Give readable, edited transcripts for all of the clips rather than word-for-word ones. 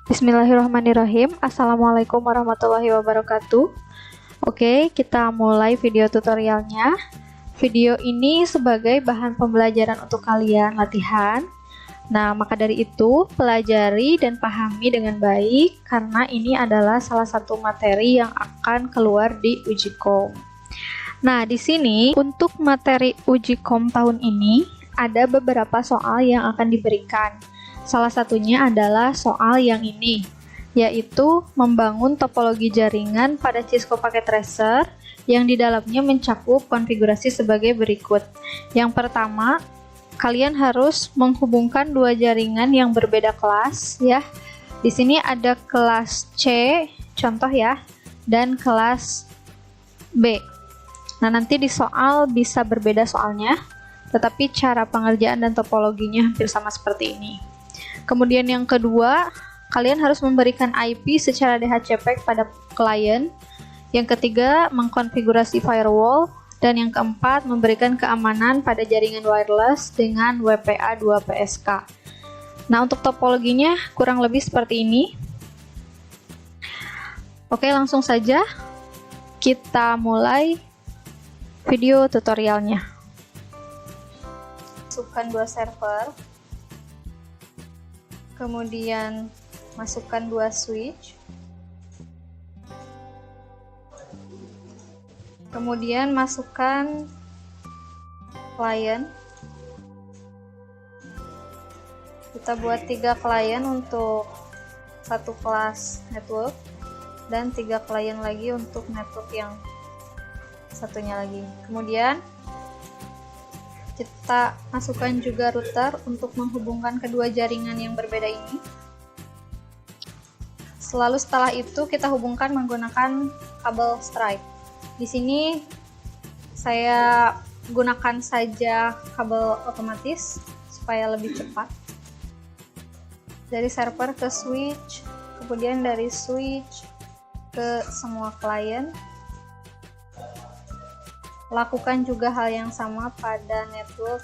Bismillahirrahmanirrahim. Assalamualaikum warahmatullahi wabarakatuh. Oke, kita mulai video tutorialnya. Video ini sebagai bahan pembelajaran untuk kalian latihan. Nah, maka dari itu, pelajari dan pahami dengan baik karena ini adalah salah satu materi yang akan keluar di uji kom. Nah, di sini untuk materi uji kom tahun ini ada beberapa soal yang akan diberikan. Salah satunya adalah soal yang ini, yaitu membangun topologi jaringan pada Cisco Packet Tracer yang di dalamnya mencakup konfigurasi sebagai berikut. Yang pertama, kalian harus menghubungkan dua jaringan yang berbeda kelas ya. Di sini ada kelas C, contoh ya, dan kelas B. Nah, nanti di soal bisa berbeda soalnya, tetapi cara pengerjaan dan topologinya hampir sama seperti ini. Kemudian yang kedua, kalian harus memberikan IP secara DHCP pada klien. Yang ketiga, mengkonfigurasi firewall. Dan yang keempat, memberikan keamanan pada jaringan wireless dengan WPA 2 PSK. Nah, untuk topologinya kurang lebih seperti ini. Oke, langsung saja kita mulai video tutorialnya. Masukkan dua server. Kemudian masukkan dua switch, kemudian masukkan klien. Kita buat 3 klien untuk satu kelas network dan 3 klien lagi untuk network yang satunya lagi. Kemudian kita masukkan juga router untuk menghubungkan kedua jaringan yang berbeda ini. Selalu setelah itu kita hubungkan menggunakan kabel stripe. Di sini saya gunakan saja kabel otomatis supaya lebih cepat. Dari server ke switch, kemudian dari switch ke semua klien. Lakukan juga hal yang sama pada network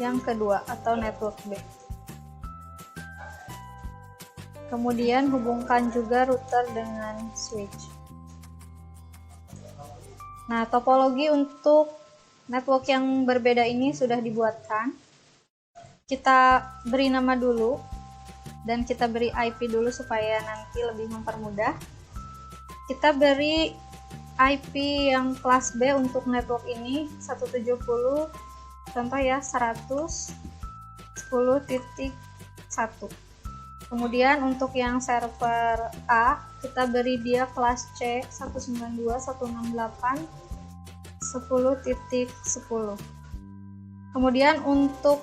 yang kedua atau network B. Kemudian hubungkan juga router dengan switch. Nah, topologi untuk network yang berbeda ini sudah dibuatkan. Kita beri nama dulu dan kita beri IP dulu supaya nanti lebih mempermudah. Kita beri IP yang kelas B untuk network ini 170, contoh ya 110.1. Kemudian untuk yang server A kita beri dia kelas C 192.168.10.10. Kemudian untuk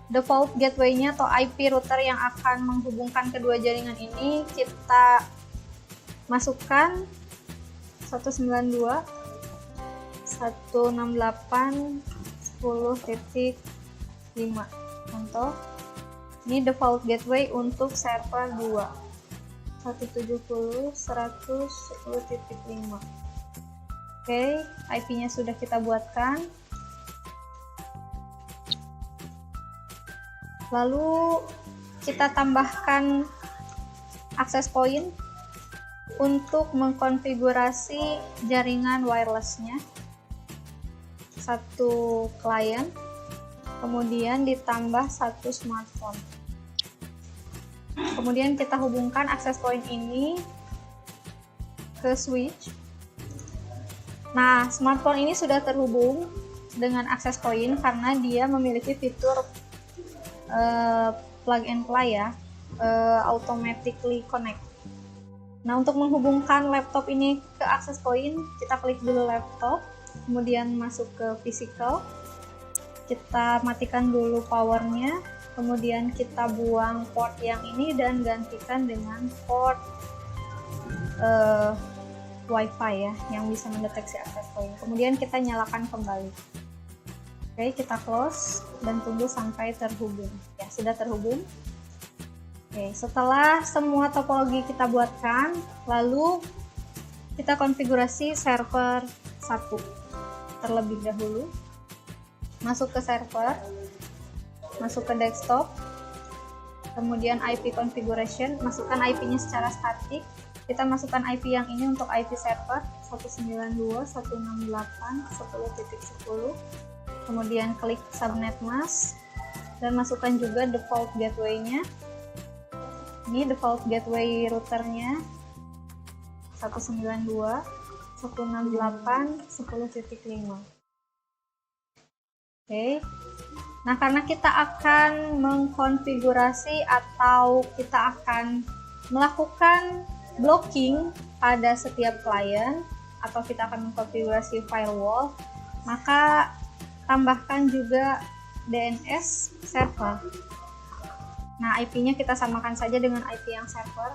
default gateway-nya atau IP router yang akan menghubungkan kedua jaringan ini kita masukkan 192.168.10.5. Contoh, ini default gateway untuk server 2 170.110.5. Oke, IP-nya sudah kita buatkan. Lalu kita tambahkan access point untuk mengkonfigurasi jaringan wirelessnya. Satu klien, kemudian ditambah satu smartphone. Kemudian kita hubungkan access point ini ke switch. Nah, smartphone ini sudah terhubung dengan access point karena dia memiliki fitur plug and play ya, automatically connect. Nah, untuk menghubungkan laptop ini ke access point, kita klik dulu laptop, kemudian masuk ke physical, kita matikan dulu powernya, kemudian kita buang port yang ini dan gantikan dengan port WiFi ya, yang bisa mendeteksi access point. Kemudian kita nyalakan kembali. Oke, kita close dan tunggu sampai terhubung. Ya, sudah terhubung. Oke, setelah semua topologi kita buatkan, lalu kita konfigurasi server 1 terlebih dahulu. Masuk ke server, masuk ke desktop, Kemudian IP configuration, masukkan IP-nya secara statik. Kita masukkan IP yang ini untuk IP server 192.168.10.10. Kemudian klik subnet mask dan masukkan juga default gateway-nya. Ini default gateway routernya 192.168.10.5. Oke. Nah, karena kita akan mengkonfigurasi atau kita akan melakukan blocking pada setiap klien atau kita akan mengkonfigurasi firewall, maka tambahkan juga DNS server. Nah, IP-nya kita samakan saja dengan IP yang server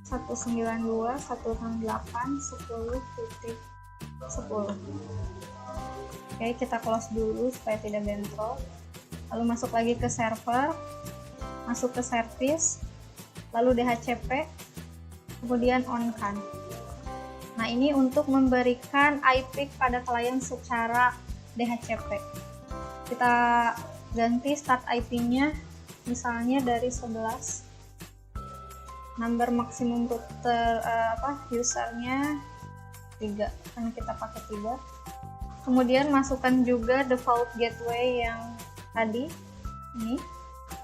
192.168.10.10. Oke, kita close dulu supaya tidak bentrok. Lalu masuk lagi ke server, masuk ke service, lalu DHCP, kemudian on kan. Nah, ini untuk memberikan IP pada klien secara DHCP. Kita ganti start IP-nya misalnya dari 11. Number maksimum router usernya 3 karena kita pakai 3. Kemudian masukkan juga default gateway yang tadi, ini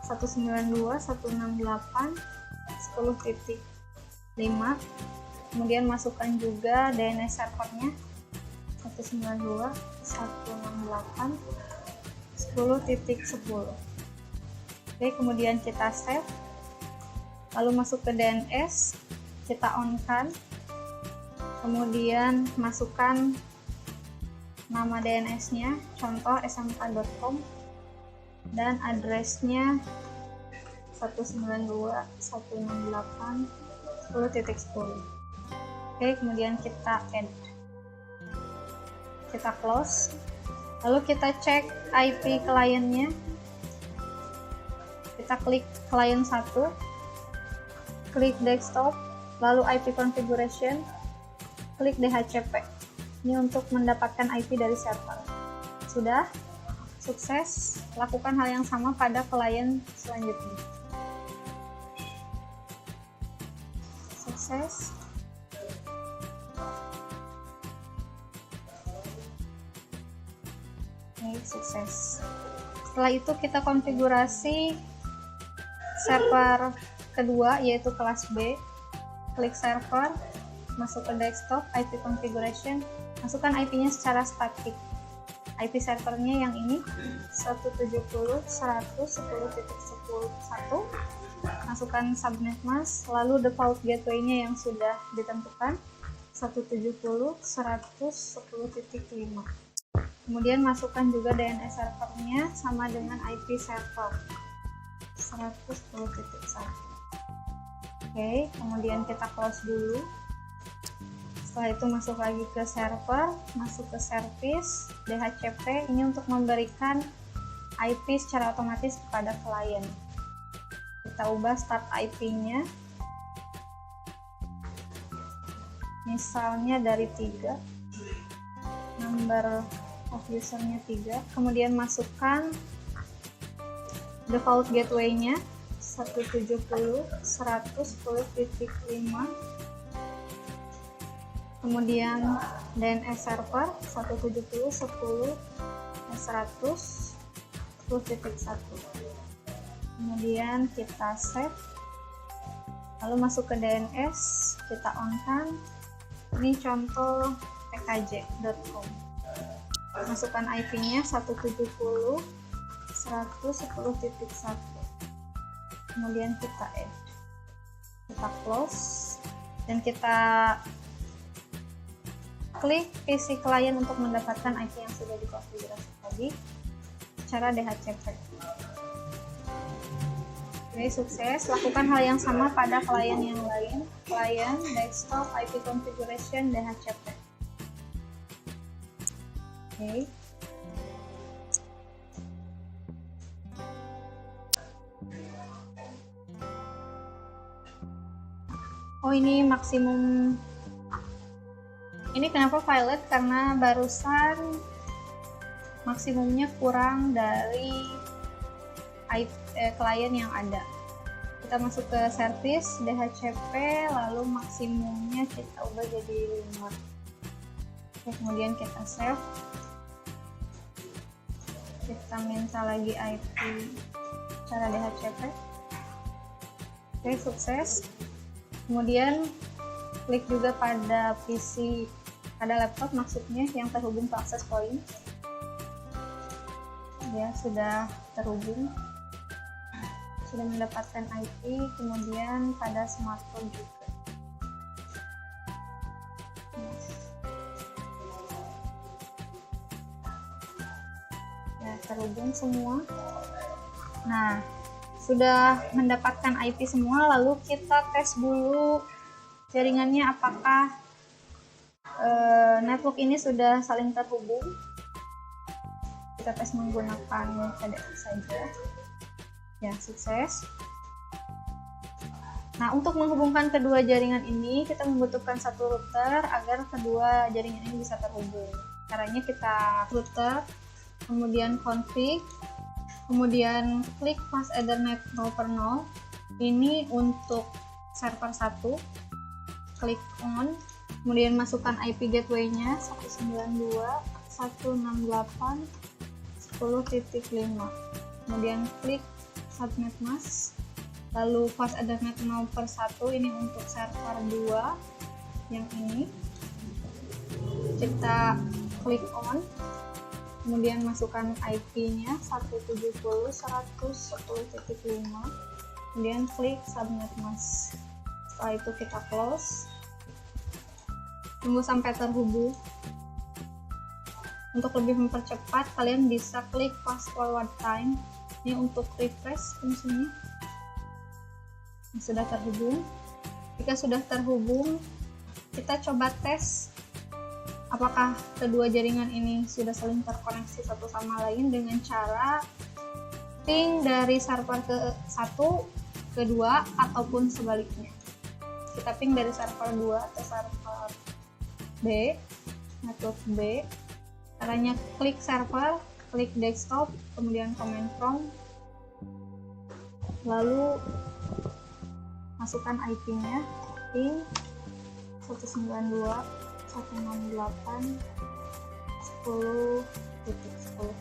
192.168.10.5. Kemudian masukkan juga DNS servernya 192.168.10.10. Oke, kemudian kita save, lalu masuk ke DNS, kita on kan, kemudian masukkan nama DNS-nya, contoh smk.com, dan address-nya 192.168.10.10. Oke, kemudian kita add, kita close, lalu kita cek IP kliennya, kita klik klien 1, klik desktop, lalu IP configuration, klik DHCP. Ini untuk mendapatkan IP dari server. Sudah? Sukses. Lakukan hal yang sama pada klien selanjutnya. Sukses. Oke, sukses. Setelah itu kita konfigurasi server kedua, yaitu kelas B. Klik server, masuk ke desktop, IP configuration, masukkan IP-nya secara statik. IP servernya yang ini 170.110.10.1. Masukkan subnet mask, lalu default gateway-nya yang sudah ditentukan 170.110.5. Kemudian masukkan juga DNS servernya sama dengan IP server 110.1. Oke, kemudian kita close dulu. Setelah itu masuk lagi ke server, masuk ke service, DHCP, ini untuk memberikan IP secara otomatis kepada klien. Kita ubah start IP-nya, misalnya dari 3, number of user-nya 3, kemudian masukkan default gateway-nya 170.110.5, kemudian DNS server 170.10.100.10.1. Kemudian kita save, lalu masuk ke DNS, kita on kan. Ini contoh pkj.com. Masukkan IP-nya 170.110.1. Kemudian kita add, kita close, dan kita klik PC klien untuk mendapatkan IP yang sudah dikonfigurasi tadi secara DHCP. Oke, sukses. Lakukan hal yang sama pada klien yang lain. Klien, desktop, IP configuration, DHCP. Oke. Oh, ini maksimum. Ini kenapa violet? Karena barusan maksimumnya kurang dari IP klien yang ada. Kita masuk ke service DHCP, lalu maksimumnya kita ubah jadi 5. Kemudian kita save, kita minta lagi IP cara DHCP. Oke, sukses. Kemudian klik juga pada PC, pada laptop maksudnya yang terhubung ke access point. Ya, sudah terhubung, sudah mendapatkan IP. Kemudian pada smartphone juga. Ya, terhubung semua. Nah, sudah mendapatkan IP semua, lalu kita tes dulu jaringannya apakah network ini sudah saling terhubung. Kita tes menggunakan KDE saja. Ya, sukses. Nah, untuk menghubungkan kedua jaringan ini kita membutuhkan satu router agar kedua jaringan ini bisa terhubung. Caranya kita router, kemudian config, kemudian klik fast Ethernet 0/0. Ini untuk server 1. Klik on, kemudian masukkan IP gateway-nya 192.168.10.5. Kemudian klik subnet mask. Lalu fast Ethernet 0/1 ini untuk server 2 yang ini. Kita klik on, kemudian masukkan IP-nya 170.110.5, kemudian klik subnet mask. Setelah itu kita close, tunggu sampai terhubung. Untuk lebih mempercepat, kalian bisa klik fast forward time. Ini untuk refresh fungsinya. Sudah terhubung. Jika sudah terhubung, kita coba tes apakah kedua jaringan ini sudah saling terkoneksi satu sama lain dengan cara ping dari server ke 1 ke 2 ataupun sebaliknya. Kita ping dari server 2 ke server B, network B. Caranya klik server, klik desktop, kemudian command prompt, lalu masukkan IP-nya, ping 192.168.10.10.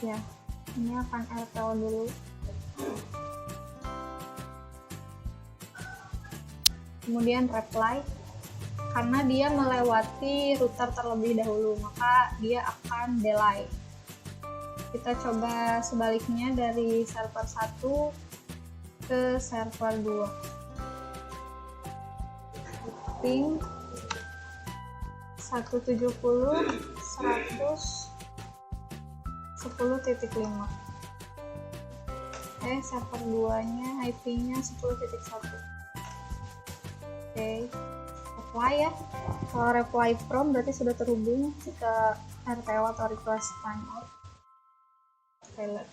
Ya, ini akan RTO dulu. Kemudian reply, karena dia melewati router terlebih dahulu, maka dia akan delay. Kita coba sebaliknya dari server 1 ke server 2. Ping 170.110.5. Server 2-nya IP-nya 10.1. Oke, reply ya. Kalau reply from berarti sudah terhubung. Jika RTO atau request timeout failed.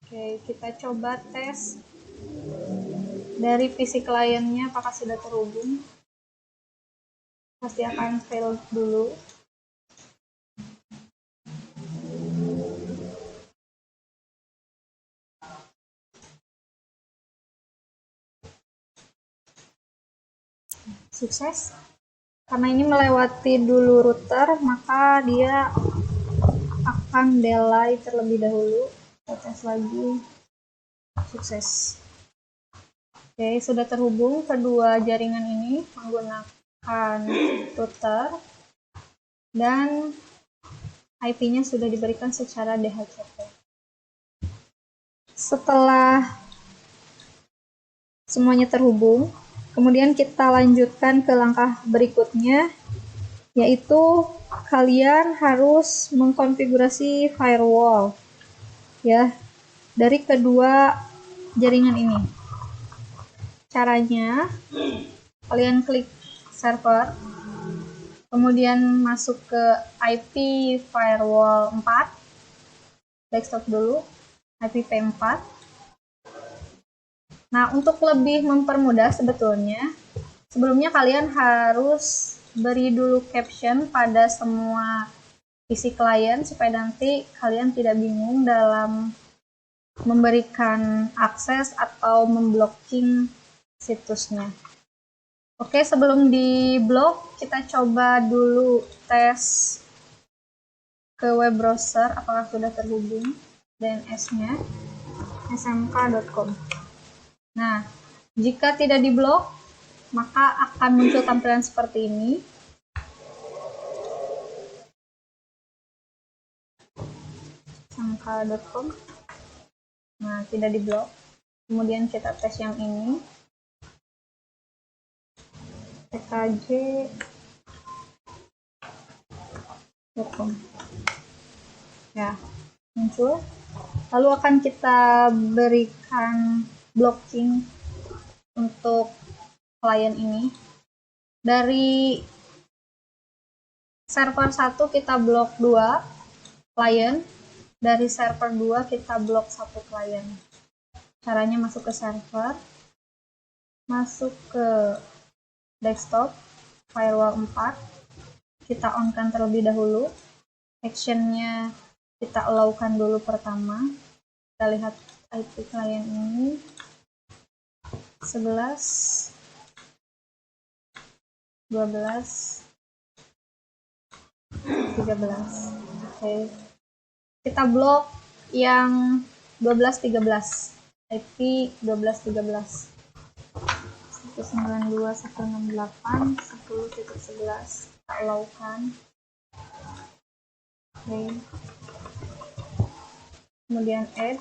Oke, kita coba tes dari PC kliennya apakah sudah terhubung. Pasti akan fail dulu. Sukses. Karena ini melewati dulu router, maka dia akan delay terlebih dahulu. Kita tes lagi. Sukses. Oke, sudah terhubung kedua jaringan ini menggunakan router dan IP-nya sudah diberikan secara DHCP. Setelah semuanya terhubung, kemudian kita lanjutkan ke langkah berikutnya, yaitu kalian harus mengkonfigurasi firewall ya dari kedua jaringan ini. Caranya, kalian klik server, kemudian masuk ke IP firewall 4, desktop dulu, IPv4. Nah, untuk lebih mempermudah sebetulnya, sebelumnya kalian harus beri dulu caption pada semua isi klien supaya nanti kalian tidak bingung dalam memberikan akses atau memblocking situsnya. Oke, sebelum di blok kita coba dulu tes ke web browser apakah sudah terhubung DNS-nya smk.com. Nah, jika tidak diblok maka akan muncul tampilan seperti ini. smk.com. Nah, tidak diblok. Kemudian kita tes yang ini. tkj.com. Ya, muncul. Lalu akan kita berikan blocking untuk klien ini. Dari server 1 kita blok 2 klien, dari server 2 kita blok 1 klien. Caranya masuk ke server, masuk ke desktop, firewall 4, kita on-kan terlebih dahulu. Actionnya kita allow-kan dulu pertama. Kita lihat IP klien ini 11, 12, 13. Oke. Kita blok yang 12, 13. IP 12, 13. 192, 168, 10.11. Kita allow-kan. Oke. Kemudian add.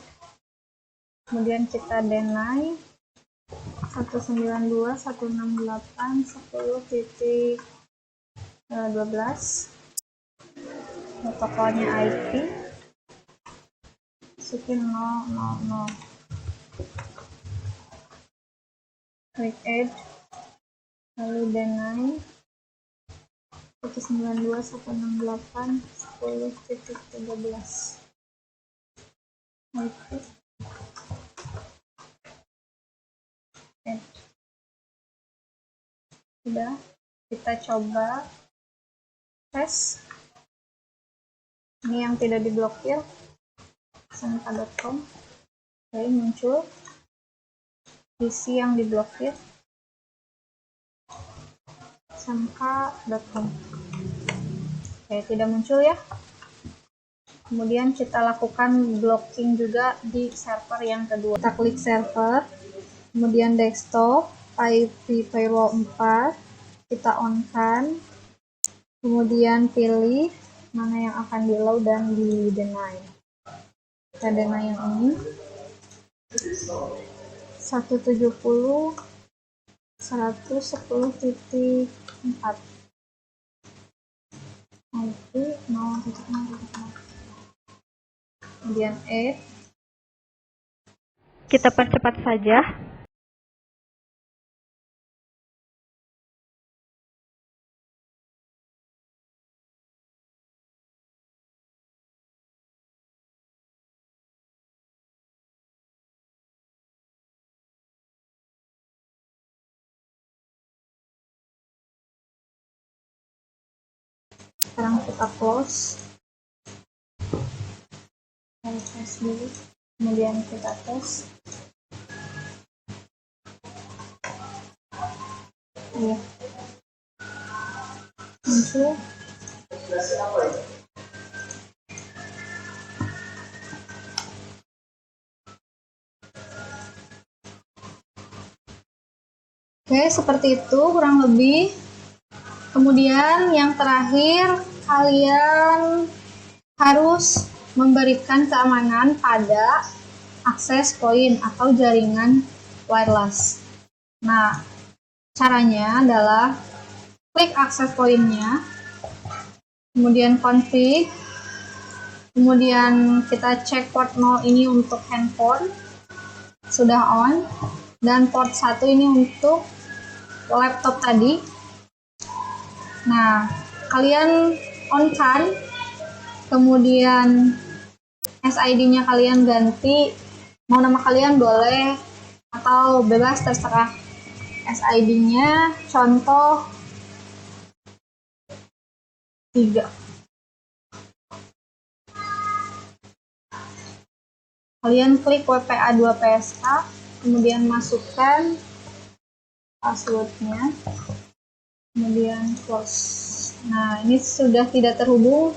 Kemudian kita deny 192, 168, 10.12. Protokolnya IP masukin 000. Klik add, lalu deny 192, 168, 10.13. IP add. Sudah, kita coba tes. Ini yang tidak diblokir, smk.com. Oke, muncul isi yang diblokir, smk.com. Oke, tidak muncul ya. Kemudian kita lakukan blocking juga di server yang kedua. Kita klik server, kemudian desktop, IP firewall 4, kita on-kan, kemudian pilih mana yang akan di allow dan di deny. Kita deny yang ini 170 110.4 IP 0.0. Kemudian add, kita percepat saja. Sekarang kita close, tes dulu, kemudian kita tes. Ya, muncul. Oke, seperti itu kurang lebih. Kemudian yang terakhir, kalian harus memberikan keamanan pada akses point atau jaringan wireless. Nah, caranya adalah klik akses point-nya, kemudian config, kemudian kita cek port 0 ini untuk handphone, sudah on, dan port 1 ini untuk laptop tadi. Nah, kalian on-kan, kemudian SID-nya kalian ganti, mau nama kalian boleh atau bebas terserah. SID-nya contoh 3. Kalian klik WPA2PSK, kemudian masukkan passwordnya, kemudian close. Nah, ini sudah tidak terhubung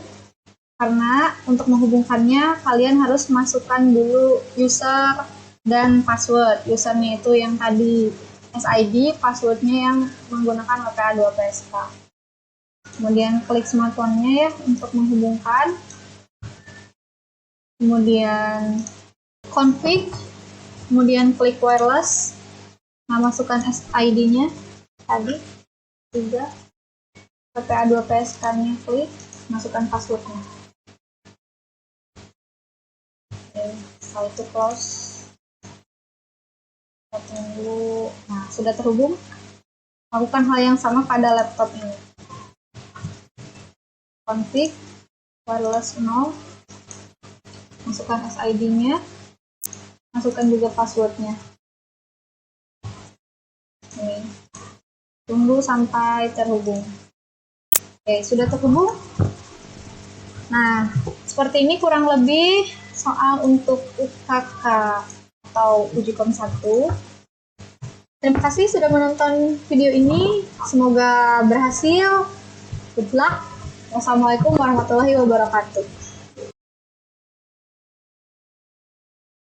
karena untuk menghubungkannya kalian harus masukkan dulu user dan password. Usernya itu yang tadi SID, passwordnya yang menggunakan WPA2PSK. Kemudian klik smartphone-nya ya untuk menghubungkan. Kemudian config, kemudian klik wireless. Nah, masukkan SID-nya tadi juga, WPA2PSK-nya klik, masukkan password-nya. Oke, setelah itu close. Kita tunggu. Nah, sudah terhubung. Lakukan hal yang sama pada laptop ini. Config, wireless 0, masukkan SID-nya, masukkan juga password-nya. Nih, tunggu sampai terhubung. Oke, sudah terhubung. Nah, seperti ini kurang lebih soal untuk UKK atau Uji Kom 1. Terima kasih sudah menonton video ini. Semoga berhasil. Good luck. Wassalamualaikum warahmatullahi wabarakatuh.